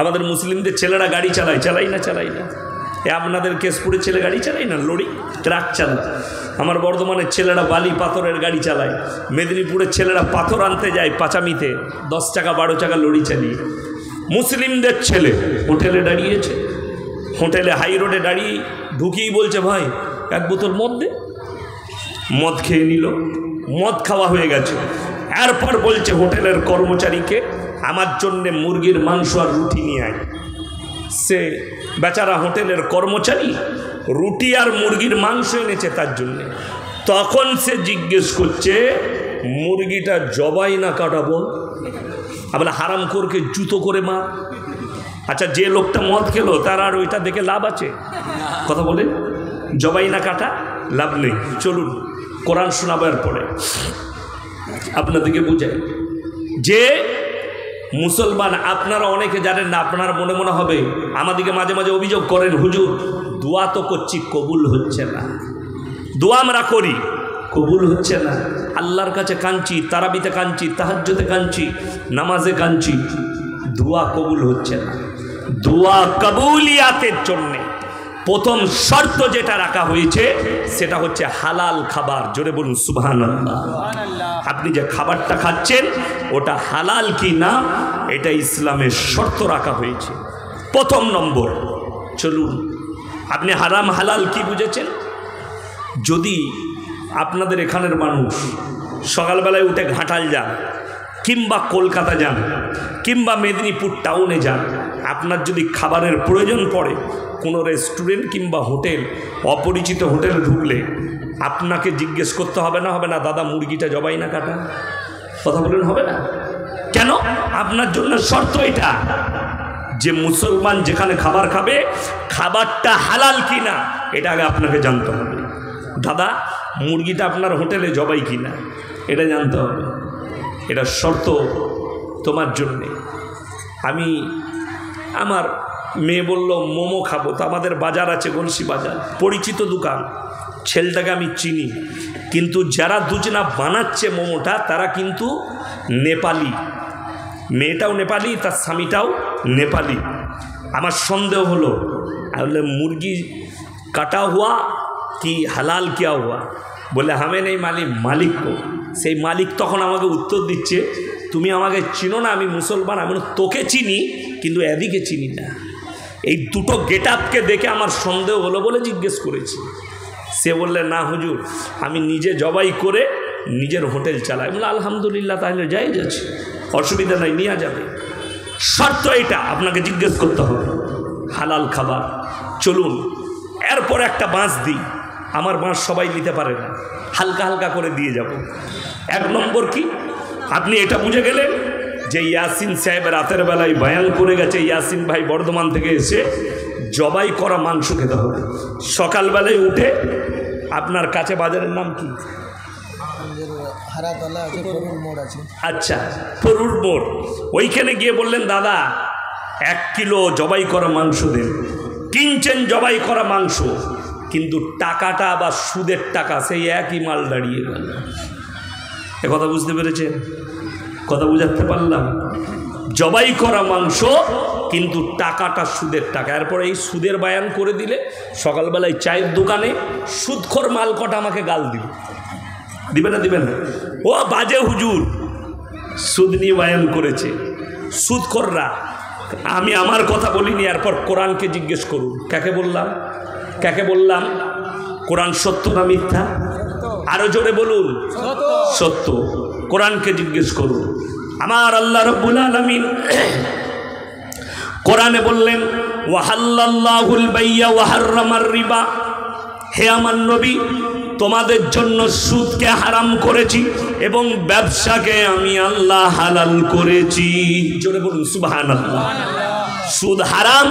আমাদের মুসলিমদের ছেলেরা গাড়ি চালাই না এ আপনাদের কেশপুরের ছেলে গাড়ি চালায় না, লরি ট্রাক চালায়। আমার বর্ধমানের ছেলেরা বালি পাথরের গাড়ি চালায়। মেদিনীপুরের ছেলেরা পাথর আনতে যায় পাচামিতে 10 টাকা 12 টাকা লরি চালিয়ে। মুসলিমদের ছেলে হোটেলে দাঁড়িয়েছে, হোটেলে হাই রোডে দাঁড়িয়ে ঢুকিয়েই বলছে ভাই 1 বোতল মদ দে। মদ খেয়ে নিল, মদ খাওয়া হয়ে গেছে। এরপর বলছে হোটেলের কর্মচারীকে আমার জন্যে মুরগির মাংস আর রুটি নিয়ে আয়। সে বেচারা হোটেলের কর্মচারী রুটি আর মুরগির মাংস এনেছে তার জন্যে। তখন সে জিজ্ঞেস করছে মুরগিটা জবাই না কাটাবো? বলে হারামখোরকে জুতো করে মার। আচ্ছা, যে লোকটা মদ খেলো তার আর ওইটা দেখে লাভ আছে? কথা বলে জবাই না কাটা লাভ নেই। চলুন কোরআন শোনাবার পরে আপনাদেরকে বুঝাই যে মুসলমান আপনারা অনেকে জানেন না। আপনারা মনে মনে হবে আমাদেরকে মাঝে মাঝে অভিযোগ করেন, হুজুর দোয়া তো করছি কবুল হচ্ছে না। দোয়া আমরা করি, কবুল হচ্ছে না। আল্লাহর কাছে কাঁদছি, তারাবিতে কাঁদছি, তাহাজ্জুদে কাঁদছি, নামাজে কাঁদছি, দোয়া কবুল হচ্ছে না। দোয়া কবুলিয়াতের জন্যে প্রথম শর্ত যেটা রাখা হয়েছে সেটা হচ্ছে হালাল খাবার। জোরে বলুন সুবহানাল্লাহ। আপনি যে খাবারটা খাচ্ছেন ওটা হালাল কি না এটা ইসলামের শর্ত রাখা হয়েছে প্রথম নম্বর। চলুন আপনি হারাম হালাল কি বুঝেছেন? যদি আপনাদের এখানের মানুষ সকালবেলায় উঠে ঘাটাল যান কিংবা কলকাতা যান কিংবা মেদিনীপুর টাউনে যান, আপনার যদি খাবারের প্রয়োজন পড়ে কোনো রেস্টুরেন্ট কিংবা হোটেল, অপরিচিত হোটেলে ঢুকলে আপনাকে জিজ্ঞেস করতে হবে না দাদা মুরগিটা জবাই না কাটা? কথা বলেন হবে না? কেন? আপনার জন্য শর্ত এটা যে মুসলমান যেখানে খাবার খাবে খাবারটা হালাল কি না এটা আগে আপনাকে জানতে হবে। দাদা মুরগিটা আপনার হোটেলে জবাই কি না এটা জানতে হবে। এটা শর্ত তোমার জন্যে। আমার মেয়ে বলল মোমো খাবো, তো আমাদের বাজার আছে গলসি বাজার, পরিচিত দোকান, ছেলেটাকে আমি চিনি, কিন্তু যারা দুজনা বানাচ্ছে মোমোটা তারা কিন্তু নেপালি, মেয়েটাও নেপালি তার স্বামীটাও নেপালি। আমার সন্দেহ হলো বলে মুরগি কাটা হুয়া কি হালাল কিয়া হুয়া? বলে হামে নেই মালিক কো। সেই মালিক তখন আমাকে উত্তর দিচ্ছে তুমি আমাকে চিনো না, আমি মুসলমান। আমি তোকে চিনি কিন্তু এদিকে চিনি না। এই দুটো গেট আপকে দেখে আমার সন্দেহ হলো বলে জিজ্ঞেস করেছি। সে বললে না হুজুর আমি নিজে জবাই করে নিজের হোটেল চালাই। বলে আলহামদুলিল্লাহ, তাহলে যাই যাচ্ছে, অসুবিধা নাই, নেওয়া যাবে। শর্ত এটা আপনাকে জিজ্ঞেস করতে হবে হালাল খাবার। চলুন এরপর একটা বাঁশ দিই, আমার বাঁশ সবাই নিতে পারে না, হালকা হালকা করে দিয়ে যাব। 1 নম্বর কি আপনি এটা বুঝে গেলেন যে ইয়াসিন সাহেব রাতের বেলায় বয়ান করে গেছে, ইয়াসিন ভাই বর্ধমান থেকে এসে জবাই করা মাংস খেতে হবে। সকালবেলায় উঠে আপনার কাছে বাজারের নাম কি? আচ্ছা ফরুর মোড়, ওইখানে গিয়ে বললেন দাদা 1 কিলো জবাই করা মাংস দেন। কিনছেন জবাই করা মাংস, কিন্তু টাকাটা আবার সুদের টাকা, সেই একই মাল দাঁড়িয়ে গেল। এ কথা বুঝতে পেরেছেন? কথা বুঝাতে পারলাম? জবাই করা মাংস কিন্তু টাকাটা সুদের টাকা। এরপরে এই সুদের বায়ান করে দিলে সকালবেলায় চায়ের দোকানে সুদখোর মাল কটা আমাকে গাল দিবে না? দিবে না? ও বাজে হুজুর সুদ নিয়ে বায়ান করেছে, সুদখোররা। আমি আমার কথা বলিনি। এরপর কোরআনকে জিজ্ঞেস করুন, কাকে বললাম? কোরআন সত্য না মিথ্যা? আরো জোরে বলুন সত্য। কোরআনকে জিজ্ঞেস করুন। আমার আল্লাহ রাব্বুল আলামিন কোরআনে বললেন ওয়াহাল্লাল্লাহুল বাইয়া ওয়া হাররামার রিবা। হে আমার নবী তোমাদের জন্য সুদকে হারাম করেছি এবং ব্যবসাকে আমি আল্লাহ হালাল করেছি। জোরে বলুন সুবহানাল্লাহ। সুদ হারাম,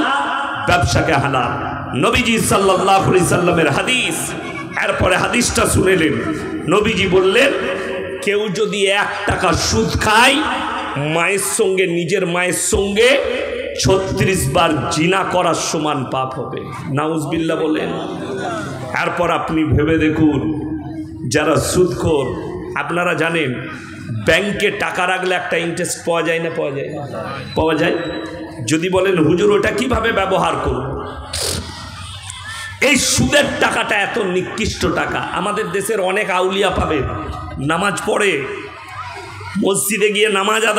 ব্যবসাকে হালাল। নবীজি সাল্লাল্লাহু আলাইহি সাল্লামের হাদিস। এরপরে হাদিসটা শুনেলেন, নবীজি বললেন কেউ যদি 1 টাকা সুদ খায় মায়ের সঙ্গে, নিজের মায়ের সঙ্গে 36 বার জিনা করার সমান পাপ হবে। নাউজুবিল্লাহ বলেন। এরপর আপনি ভেবে দেখুন যারা সুদখোর, আপনারা জানেন ব্যাংকে টাকা রাখলে একটা ইন্টারেস্ট পাওয়া যায় না? পাওয়া যায়। যদি বলেন হুজুর ওটা কিভাবে ব্যবহার করব, এই সুদের টাকাটা এত নিকৃষ্ট টাকা। আমাদের দেশের অনেক আউলিয়া পাবে নামাজ পড়ে, মসজিদে গিয়ে নামাজ আদায়